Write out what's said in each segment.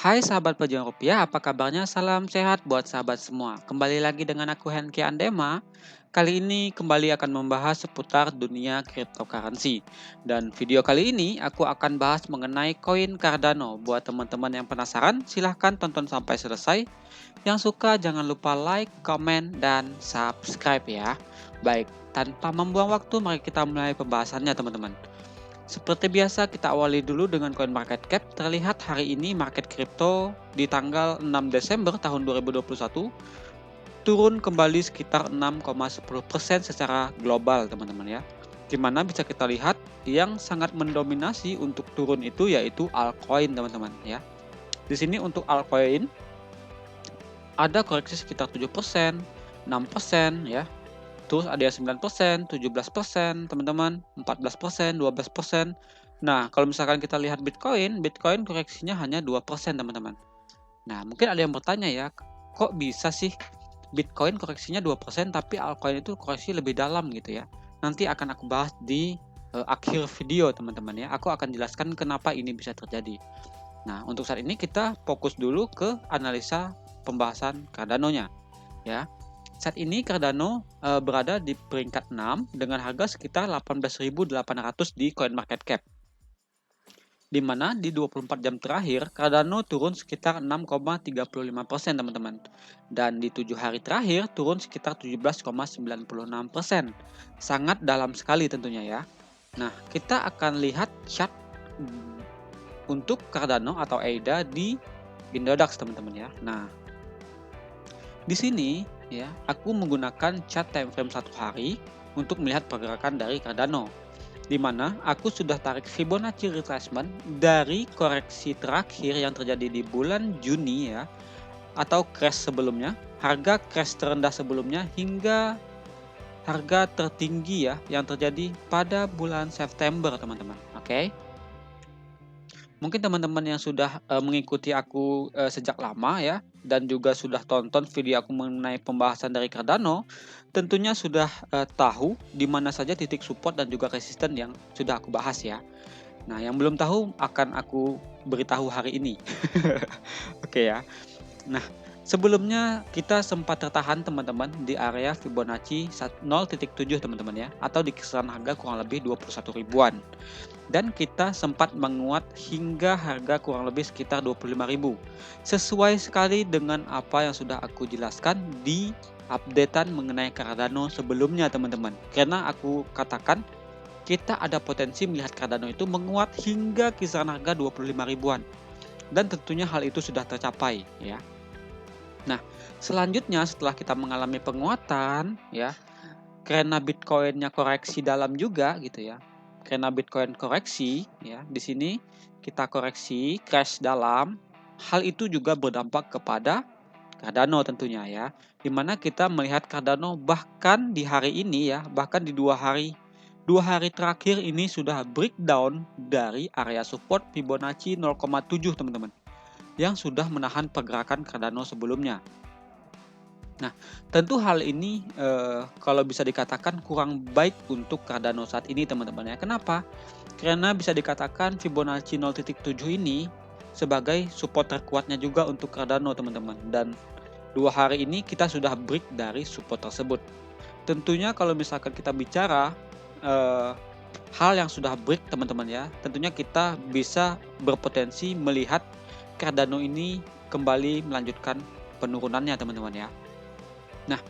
Hai sahabat pejuang rupiah, apa kabarnya? Salam sehat buat sahabat semua. Kembali lagi dengan aku Henki Andema. Kali ini kembali akan membahas seputar dunia cryptocurrency. Dan video kali ini aku akan bahas mengenai koin Cardano. Buat teman-teman yang penasaran, silahkan tonton sampai selesai. Yang suka jangan lupa like, komen, dan subscribe ya. Baik, tanpa membuang waktu, mari kita mulai pembahasannya teman-teman. Seperti biasa kita awali dulu dengan coin market cap. Terlihat hari ini market crypto di tanggal 6 Desember tahun 2021 turun kembali sekitar 6,10% secara global teman-teman ya. Dimana bisa kita lihat yang sangat mendominasi untuk turun itu yaitu altcoin teman-teman ya. Di sini untuk altcoin ada koreksi sekitar 7%, 6% ya. Terus ada yang 9%, 17% teman-teman, 14%, 12%. Nah, kalau misalkan kita lihat Bitcoin koreksinya hanya 2% teman-teman. Nah, mungkin ada yang bertanya ya, kok bisa sih Bitcoin koreksinya 2% tapi altcoin itu koreksi lebih dalam gitu ya. Nanti akan aku bahas di akhir video teman-teman ya. Aku akan jelaskan kenapa ini bisa terjadi. Nah, untuk saat ini kita fokus dulu ke analisa pembahasan Cardano-nya ya. Saat ini Cardano berada di peringkat 6 dengan harga sekitar 18.800 di CoinMarketCap. Di mana di 24 jam terakhir Cardano turun sekitar 6,35% teman-teman. Dan di 7 hari terakhir turun sekitar 17,96%. Sangat dalam sekali tentunya ya. Nah, kita akan lihat chart untuk Cardano atau ADA di Indodax teman-teman ya. Nah, di sini ya, aku menggunakan chart time frame 1 hari untuk melihat pergerakan dari Cardano. Di mana aku sudah tarik Fibonacci retracement dari koreksi terakhir yang terjadi di bulan Juni ya, atau crash sebelumnya, harga crash terendah sebelumnya hingga harga tertinggi ya yang terjadi pada bulan September teman-teman. Oke. Mungkin teman-teman yang sudah mengikuti aku sejak lama ya, dan juga sudah tonton video aku mengenai pembahasan dari Cardano, tentunya sudah tahu di mana saja titik support dan juga resisten yang sudah aku bahas ya. Nah, yang belum tahu akan aku beritahu hari ini. Oke ya. Nah, sebelumnya kita sempat tertahan teman-teman di area Fibonacci 0.7 teman-teman ya, atau di kisaran harga kurang lebih 21 ribuan. Dan kita sempat menguat hingga harga kurang lebih sekitar 25.000. Sesuai sekali dengan apa yang sudah aku jelaskan di updatean mengenai Cardano sebelumnya teman-teman. Karena aku katakan kita ada potensi melihat Cardano itu menguat hingga kisaran harga 25 ribuan. Dan tentunya hal itu sudah tercapai ya. Nah, selanjutnya setelah kita mengalami penguatan ya, karena Bitcoinnya koreksi dalam juga gitu ya. Karena Bitcoin koreksi ya, di sini kita koreksi crash dalam, hal itu juga berdampak kepada Cardano tentunya ya. Dimana kita melihat Cardano bahkan di hari ini ya, bahkan di dua hari terakhir ini sudah breakdown dari area support Fibonacci 0,7 teman-teman, yang sudah menahan pergerakan Cardano sebelumnya. Nah, tentu hal ini kalau bisa dikatakan kurang baik untuk Cardano saat ini teman-teman ya. Kenapa? Karena bisa dikatakan Fibonacci 0.7 ini sebagai support terkuatnya juga untuk Cardano teman-teman. Dan 2 hari ini kita sudah break dari support tersebut. Tentunya kalau misalkan kita bicara hal yang sudah break teman-teman ya, tentunya kita bisa berpotensi melihat Cardano ini kembali melanjutkan penurunannya teman-teman ya. Nah,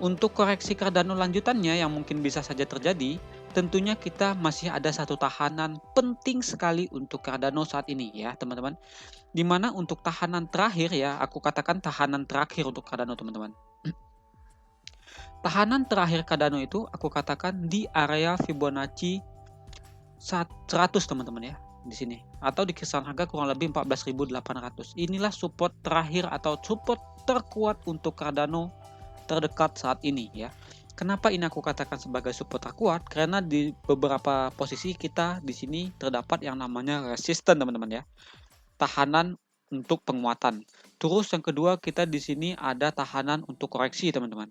untuk koreksi Cardano lanjutannya yang mungkin bisa saja terjadi, tentunya kita masih ada satu tahanan penting sekali untuk Cardano saat ini ya teman-teman. Dimana untuk tahanan terakhir ya, aku katakan tahanan terakhir untuk Cardano teman-teman. Tahanan terakhir Cardano itu aku katakan di area Fibonacci 100 teman-teman ya, di sini, atau di kisaran harga kurang lebih 14.800. Inilah support terakhir atau support terkuat untuk Cardano terdekat saat ini ya. Kenapa ini aku katakan sebagai support terkuat? Karena di beberapa posisi kita di sini terdapat yang namanya resisten teman-teman ya. Tahanan untuk penguatan. Terus yang kedua kita di sini ada tahanan untuk koreksi teman-teman.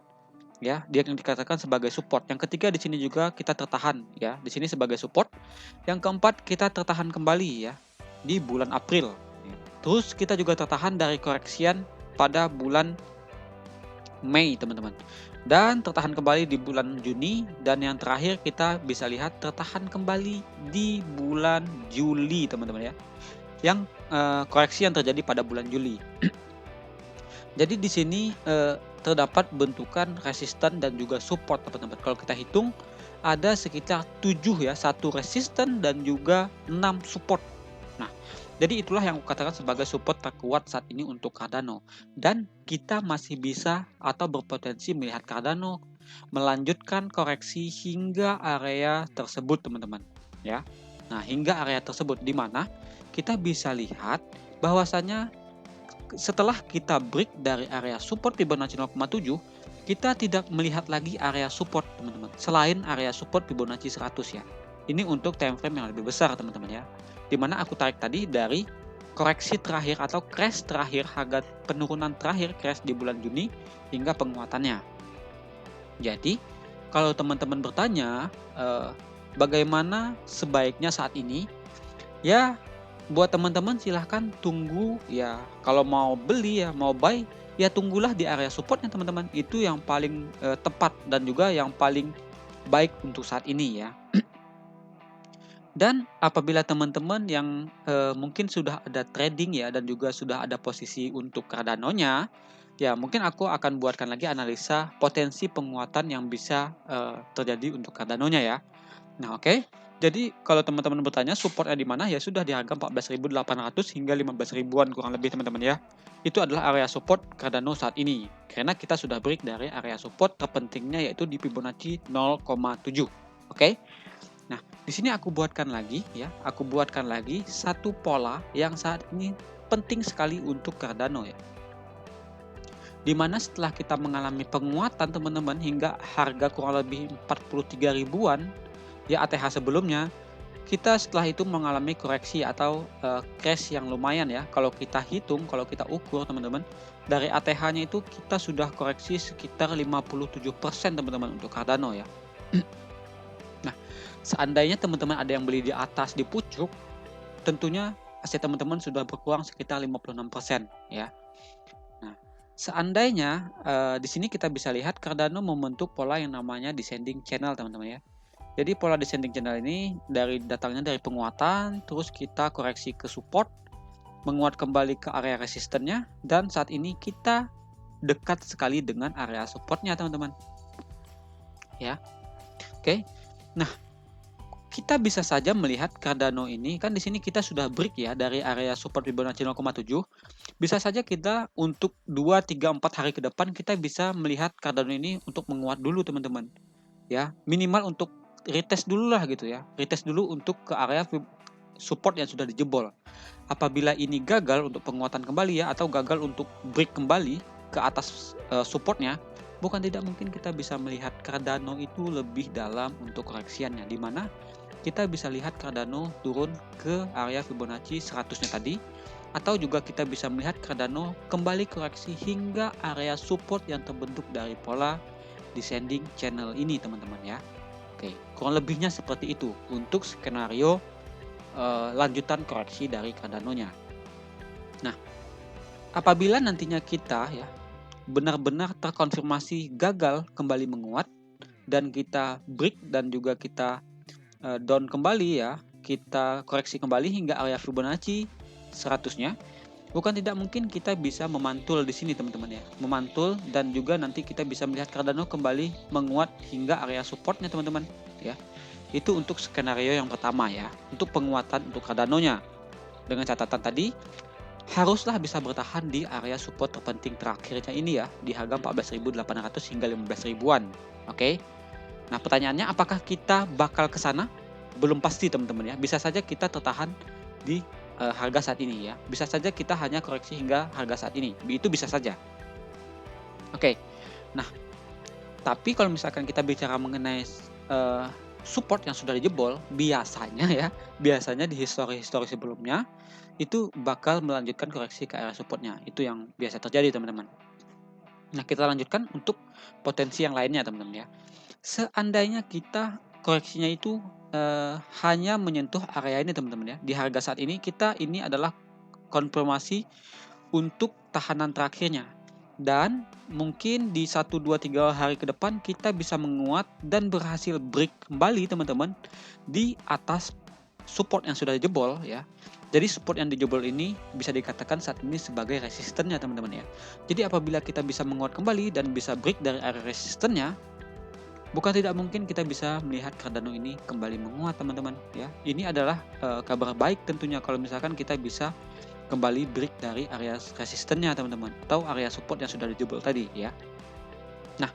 Ya, dia yang dikatakan sebagai support. Yang ketiga di sini juga kita tertahan ya. Di sini sebagai support. Yang keempat kita tertahan kembali ya di bulan April. Terus kita juga tertahan dari koreksian pada bulan Mei, teman-teman. Dan tertahan kembali di bulan Juni, dan yang terakhir kita bisa lihat tertahan kembali di bulan Juli, teman-teman ya. Yang koreksi yang terjadi pada bulan Juli. Jadi di sini terdapat bentukan resisten dan juga support, teman-teman. Kalau kita hitung ada sekitar 7 ya, 1 resisten dan juga 6 support. Nah, jadi itulah yang aku katakan sebagai support terkuat saat ini untuk Cardano. Dan kita masih bisa atau berpotensi melihat Cardano melanjutkan koreksi hingga area tersebut, teman-teman. Ya. Nah, hingga area tersebut di mana kita bisa lihat bahwasanya setelah kita break dari area support Fibonacci 0,7, kita tidak melihat lagi area support, teman-teman. Selain area support Fibonacci 100 ya. Ini untuk time frame yang lebih besar, teman-teman ya. Dimana aku tarik tadi dari koreksi terakhir atau crash terakhir, harga penurunan terakhir crash di bulan Juni hingga penguatannya. Jadi, kalau teman-teman bertanya bagaimana sebaiknya saat ini, ya buat teman-teman silahkan tunggu ya, kalau mau beli ya, mau buy ya tunggulah di area supportnya teman-teman. Itu yang paling tepat dan juga yang paling baik untuk saat ini ya. Dan apabila teman-teman yang mungkin sudah ada trading ya dan juga sudah ada posisi untuk Cardano-nya, ya mungkin aku akan buatkan lagi analisa potensi penguatan yang bisa terjadi untuk Cardano-nya ya. Nah, oke. Jadi kalau teman-teman bertanya supportnya di mana, ya sudah di harga 14.800 hingga 15 ribuan kurang lebih, teman-teman ya. Itu adalah area support Cardano saat ini. Karena kita sudah break dari area support terpentingnya yaitu di Fibonacci 0,7. Oke. Nah, di sini aku buatkan lagi ya. Aku buatkan lagi satu pola yang saat ini penting sekali untuk Cardano ya. Dimana setelah kita mengalami penguatan teman-teman hingga harga kurang lebih 43 ribuan ya ATH sebelumnya, kita setelah itu mengalami koreksi atau crash yang lumayan ya. Kalau kita hitung, kalau kita ukur teman-teman, dari ATH-nya itu kita sudah koreksi sekitar 57% teman-teman untuk Cardano ya. Nah, seandainya teman-teman ada yang beli di atas di pucuk, tentunya aset teman-teman sudah berkurang sekitar 56% ya. Nah, seandainya di sini kita bisa lihat Cardano membentuk pola yang namanya descending channel teman-teman ya. Jadi pola descending channel ini datangnya dari penguatan, terus kita koreksi ke support, menguat kembali ke area resistennya, dan saat ini kita dekat sekali dengan area supportnya teman-teman. Ya, oke. Nah, kita bisa saja melihat Cardano ini kan di sini kita sudah break ya dari area support Fibonacci 0,7. Bisa saja kita untuk 2, 3, 4 hari ke depan kita bisa melihat Cardano ini untuk menguat dulu teman-teman. Ya, minimal untuk retest dulu lah gitu ya. Retest dulu untuk ke area support yang sudah dijebol. Apabila ini gagal untuk penguatan kembali ya atau gagal untuk break kembali ke atas supportnya, bukan tidak mungkin kita bisa melihat Cardano itu lebih dalam untuk koreksiannya, di mana kita bisa lihat Cardano turun ke area Fibonacci 100-nya tadi, atau juga kita bisa melihat Cardano kembali koreksi hingga area support yang terbentuk dari pola descending channel ini teman-teman ya. Oke, kurang lebihnya seperti itu untuk skenario lanjutan koreksi dari Cardano-nya. Nah, apabila nantinya kita ya benar-benar terkonfirmasi gagal kembali menguat dan kita break dan juga kita down kembali ya, kita koreksi kembali hingga area Fibonacci 100-nya, bukan tidak mungkin kita bisa memantul di sini teman-teman ya. Memantul dan juga nanti kita bisa melihat Cardano kembali menguat hingga area supportnya teman-teman ya. Itu untuk skenario yang pertama ya, untuk penguatan untuk Cardano-nya. Dengan catatan tadi, haruslah bisa bertahan di area support terpenting terakhirnya ini ya, di harga 14.800 hingga 15 ribuan. Oke. Nah, pertanyaannya apakah kita bakal ke sana? Belum pasti teman-teman ya. Bisa saja kita tertahan di harga saat ini ya. Bisa saja kita hanya koreksi hingga harga saat ini. Itu bisa saja. Oke. Nah, tapi kalau misalkan kita bicara mengenai support yang sudah dijebol, biasanya di histori-histori sebelumnya itu bakal melanjutkan koreksi ke area supportnya. Itu yang biasa terjadi teman-teman. Nah, kita lanjutkan untuk potensi yang lainnya teman-teman ya. Seandainya kita koreksinya itu hanya menyentuh area ini teman-teman ya. Di harga saat ini kita ini adalah konfirmasi untuk tahanan terakhirnya. Dan mungkin di 1, 2, 3 hari ke depan kita bisa menguat dan berhasil break kembali teman-teman di atas support yang sudah dijebol ya. Jadi support yang dijebol ini bisa dikatakan saat ini sebagai resistennya teman-teman ya. Jadi apabila kita bisa menguat kembali dan bisa break dari area resistennya, bukan tidak mungkin kita bisa melihat Cardano ini kembali menguat teman-teman ya. Ini adalah kabar baik tentunya kalau misalkan kita bisa kembali break dari area resistennya teman-teman, atau area support yang sudah dijebol tadi ya. Nah,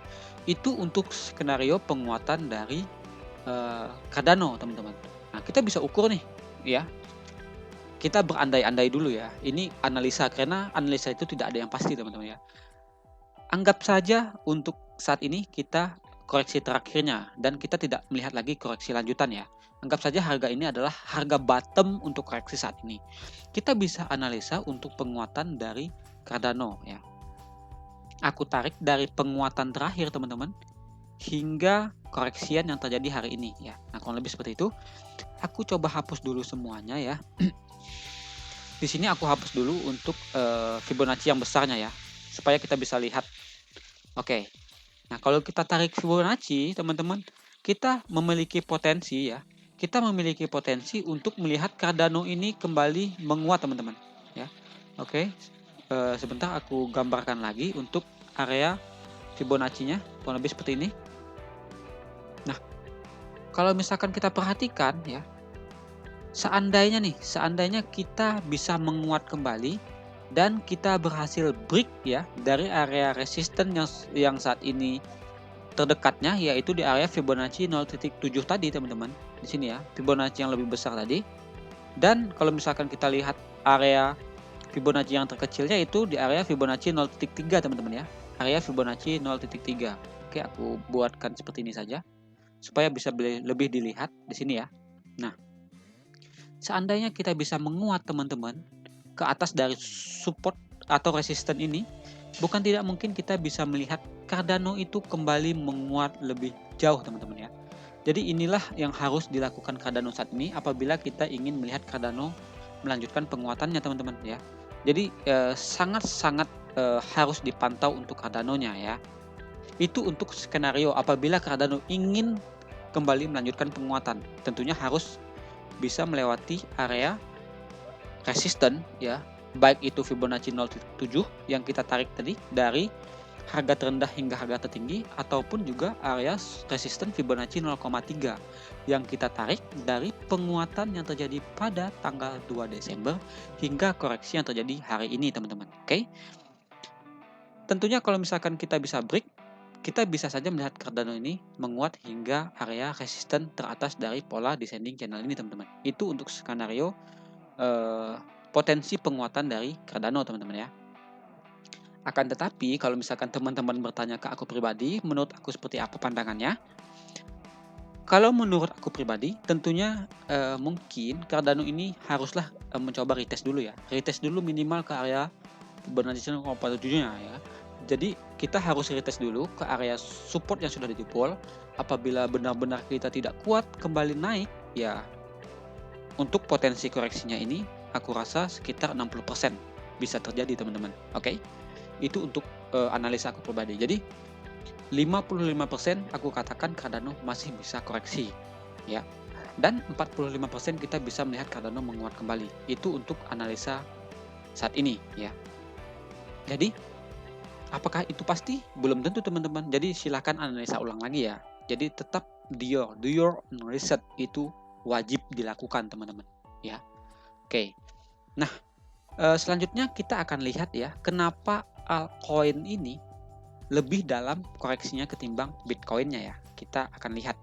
itu untuk skenario penguatan dari Cardano teman-teman. Nah, kita bisa ukur nih ya. Kita berandai-andai dulu ya. Ini analisa, karena analisa itu tidak ada yang pasti teman-teman ya. Anggap saja untuk saat ini kita koreksi terakhirnya dan kita tidak melihat lagi koreksi lanjutan ya. Anggap saja harga ini adalah harga bottom untuk koreksi saat ini. Kita bisa analisa untuk penguatan dari Cardano ya. Aku tarik dari penguatan terakhir teman-teman hingga koreksian yang terjadi hari ini ya. Nah, kurang lebih seperti itu. Aku coba hapus dulu semuanya ya. Di sini aku hapus dulu untuk Fibonacci yang besarnya ya, supaya kita bisa lihat. Oke. Nah, kalau kita tarik Fibonacci, teman-teman, kita memiliki potensi ya. Kita memiliki potensi untuk melihat Cardano ini kembali menguat, teman-teman. Ya. Oke. Sebentar aku gambarkan lagi untuk area Fibonacci-nya, kurang lebih seperti ini. Nah, kalau misalkan kita perhatikan ya, seandainya kita bisa menguat kembali dan kita berhasil break ya dari area resisten yang saat ini terdekatnya, yaitu di area Fibonacci 0.7 tadi teman-teman. Di sini ya, Fibonacci yang lebih besar tadi. Dan kalau misalkan kita lihat area Fibonacci yang terkecilnya itu di area Fibonacci 0.3 teman-teman ya. Area Fibonacci 0.3. Oke, aku buatkan seperti ini saja supaya bisa lebih dilihat di sini ya. Nah, seandainya kita bisa menguat teman-teman ke atas dari support atau resisten ini, bukan tidak mungkin kita bisa melihat Cardano itu kembali menguat lebih jauh teman-teman ya. Jadi inilah yang harus dilakukan Cardano saat ini apabila kita ingin melihat Cardano melanjutkan penguatannya teman-teman ya. Jadi sangat-sangat harus dipantau untuk Cardano-nya ya. Itu untuk skenario apabila Cardano ingin kembali melanjutkan penguatan. Tentunya harus bisa melewati area resisten ya, baik itu Fibonacci 0.7 yang kita tarik tadi dari harga terendah hingga harga tertinggi, ataupun juga area resisten Fibonacci 0,3 yang kita tarik dari penguatan yang terjadi pada tanggal 2 Desember hingga koreksi yang terjadi hari ini teman-teman. Oke. Tentunya kalau misalkan kita bisa break, kita bisa saja melihat Cardano ini menguat hingga area resisten teratas dari pola descending channel ini teman-teman. Itu untuk skenario potensi penguatan dari Cardano teman-teman ya. Akan tetapi kalau misalkan teman-teman bertanya ke aku pribadi, menurut aku seperti apa pandangannya? Kalau menurut aku pribadi, tentunya mungkin Cardano ini haruslah mencoba retest dulu ya. Retest dulu minimal ke area Fibonacci 0,7-nya ya. Jadi kita harus retest dulu ke area support yang sudah dijebol. Apabila benar-benar kita tidak kuat kembali naik, ya untuk potensi koreksinya ini aku rasa sekitar 60% bisa terjadi teman-teman. Oke. Itu untuk analisa aku pribadi. Jadi 55% aku katakan Cardano masih bisa koreksi ya. Dan 45% kita bisa melihat Cardano menguat kembali. Itu untuk analisa saat ini ya. Jadi apakah itu pasti? Belum tentu teman-teman. Jadi silakan analisa ulang lagi ya. Jadi tetap do your research, itu wajib dilakukan teman-teman ya. Oke. Nah, selanjutnya kita akan lihat ya, kenapa altcoin ini lebih dalam koreksinya ketimbang Bitcoin-nya ya. Kita akan lihat.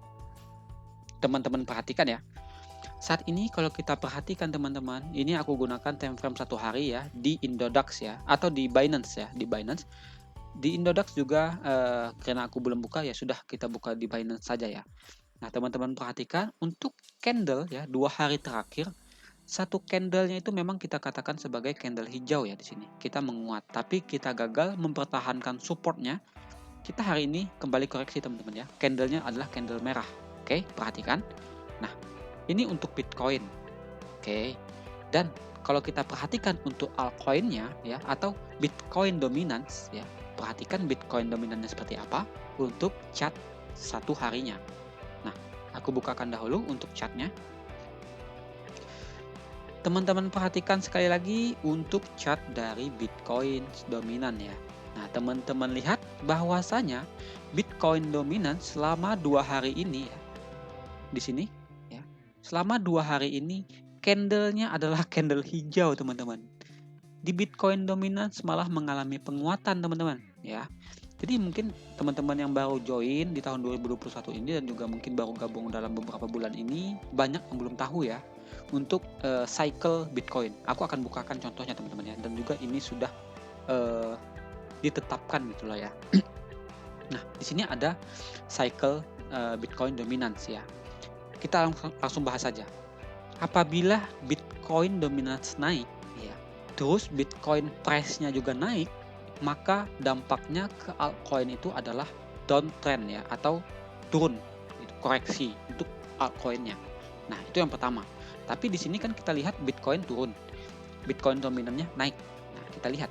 Teman-teman perhatikan ya. Saat ini kalau kita perhatikan teman-teman, ini aku gunakan time frame 1 hari ya di Indodax ya, atau di Binance ya, di Binance. Di Indodax juga karena aku belum buka ya sudah kita buka di Binance saja ya. Nah, teman-teman perhatikan untuk candle ya 2 hari terakhir, satu candlenya itu memang kita katakan sebagai candle hijau ya di sini. Kita menguat, tapi kita gagal mempertahankan supportnya. Kita hari ini kembali koreksi teman-teman ya. Candlenya adalah candle merah. Oke, perhatikan. Nah, ini untuk Bitcoin. Oke. Dan kalau kita perhatikan untuk altcoin-nya ya atau Bitcoin dominance ya, perhatikan Bitcoin dominannya seperti apa untuk chart 1 harinya. Nah, aku bukakan dahulu untuk chartnya. Teman-teman perhatikan sekali lagi untuk chart dari Bitcoin dominan ya. Nah, teman-teman lihat bahwasanya Bitcoin dominan selama 2 hari ini ya, di sini ya. Selama 2 hari ini candle-nya adalah candle hijau, teman-teman. Di Bitcoin dominan malah mengalami penguatan, teman-teman ya. Jadi mungkin teman-teman yang baru join di tahun 2021 ini dan juga mungkin baru gabung dalam beberapa bulan ini, banyak yang belum tahu ya untuk cycle Bitcoin. Aku akan bukakan contohnya, teman-teman ya, dan juga ini sudah ditetapkan gitulah ya. Nah, di sini ada cycle Bitcoin dominance ya. Kita langsung bahas saja. Apabila Bitcoin dominance naik ya, terus Bitcoin price-nya juga naik, maka dampaknya ke altcoin itu adalah downtrend ya, atau turun, itu koreksi untuk altcoinnya. Nah, itu yang pertama. Tapi di sini kan kita lihat Bitcoin turun, Bitcoin dominannya naik. Nah, kita lihat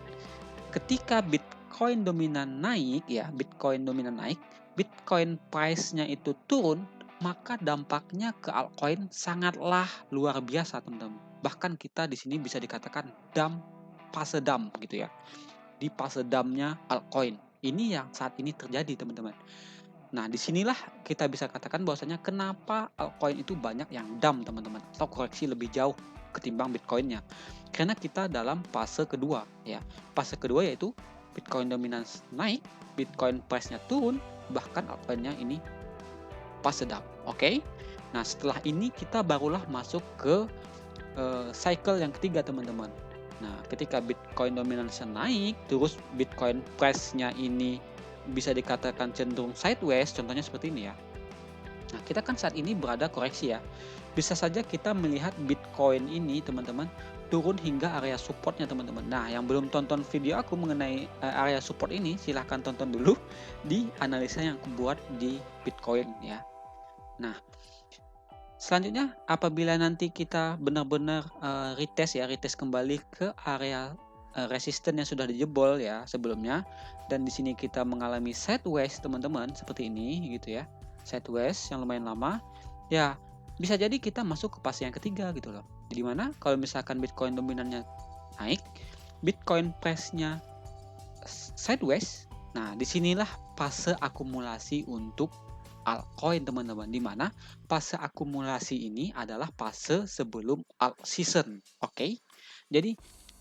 ketika Bitcoin dominan naik ya, Bitcoin dominan naik, Bitcoin price-nya itu turun, maka dampaknya ke altcoin sangatlah luar biasa, teman-teman. Bahkan kita di sini bisa dikatakan fase dump gitu ya. Di fase dumpnya altcoin. Ini yang saat ini terjadi, teman-teman. Nah, disinilah kita bisa katakan bahwasanya kenapa altcoin itu banyak yang dump, teman-teman, atau koreksi lebih jauh ketimbang Bitcoinnya. Karena kita dalam fase kedua ya. Fase kedua yaitu Bitcoin dominance naik, Bitcoin price-nya turun, bahkan altcoinnya ini fase dump. Oke? Nah, setelah ini kita barulah masuk ke cycle yang ketiga, teman-teman. Nah, ketika Bitcoin dominance naik, terus Bitcoin price-nya ini bisa dikatakan cenderung sideways, contohnya seperti ini ya. Nah, kita kan saat ini berada koreksi ya. Bisa saja kita melihat Bitcoin ini, teman-teman, turun hingga area supportnya, teman-teman. Nah, yang belum tonton video aku mengenai area support ini, silahkan tonton dulu di analisa yang aku buat di Bitcoin ya. Nah, selanjutnya apabila nanti kita benar-benar retest kembali ke area resisten yang sudah dijebol ya sebelumnya, dan di sini kita mengalami sideways, teman-teman, seperti ini gitu ya. Sideways yang lumayan lama. Ya, bisa jadi kita masuk ke fase yang ketiga gitu loh. Di mana kalau misalkan Bitcoin dominannya naik, Bitcoin price-nya sideways. Nah, disinilah fase akumulasi untuk altcoin, teman-teman, di mana fase akumulasi ini adalah fase sebelum alt season. Oke? Jadi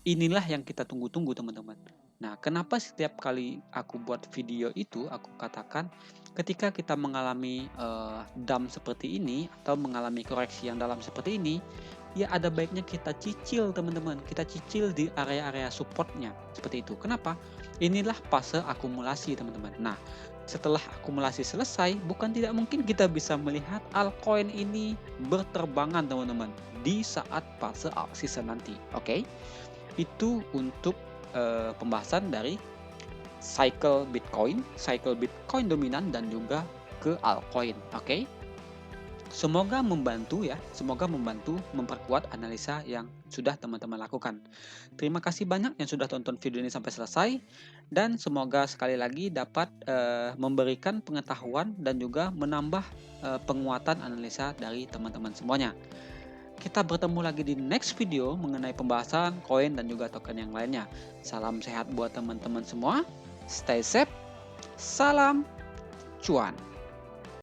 inilah yang kita tunggu-tunggu, teman-teman. Nah, kenapa setiap kali aku buat video itu aku katakan ketika kita mengalami dump seperti ini atau mengalami koreksi yang dalam seperti ini, ya ada baiknya kita cicil, teman-teman. Kita cicil di area-area supportnya seperti itu. Kenapa? Inilah fase akumulasi, teman-teman. Nah, setelah akumulasi selesai, bukan tidak mungkin kita bisa melihat altcoin ini berterbangan, teman-teman, di saat fase alt season nanti. Oke? Itu untuk pembahasan dari cycle Bitcoin dominan dan juga ke altcoin. Oke? Semoga membantu ya, semoga membantu memperkuat analisa yang sudah teman-teman lakukan. Terima kasih banyak yang sudah tonton video ini sampai selesai, dan semoga sekali lagi dapat memberikan pengetahuan dan juga menambah penguatan analisa dari teman-teman semuanya. Kita bertemu lagi di next video mengenai pembahasan koin dan juga token yang lainnya. Salam sehat buat teman-teman semua, stay safe, salam cuan.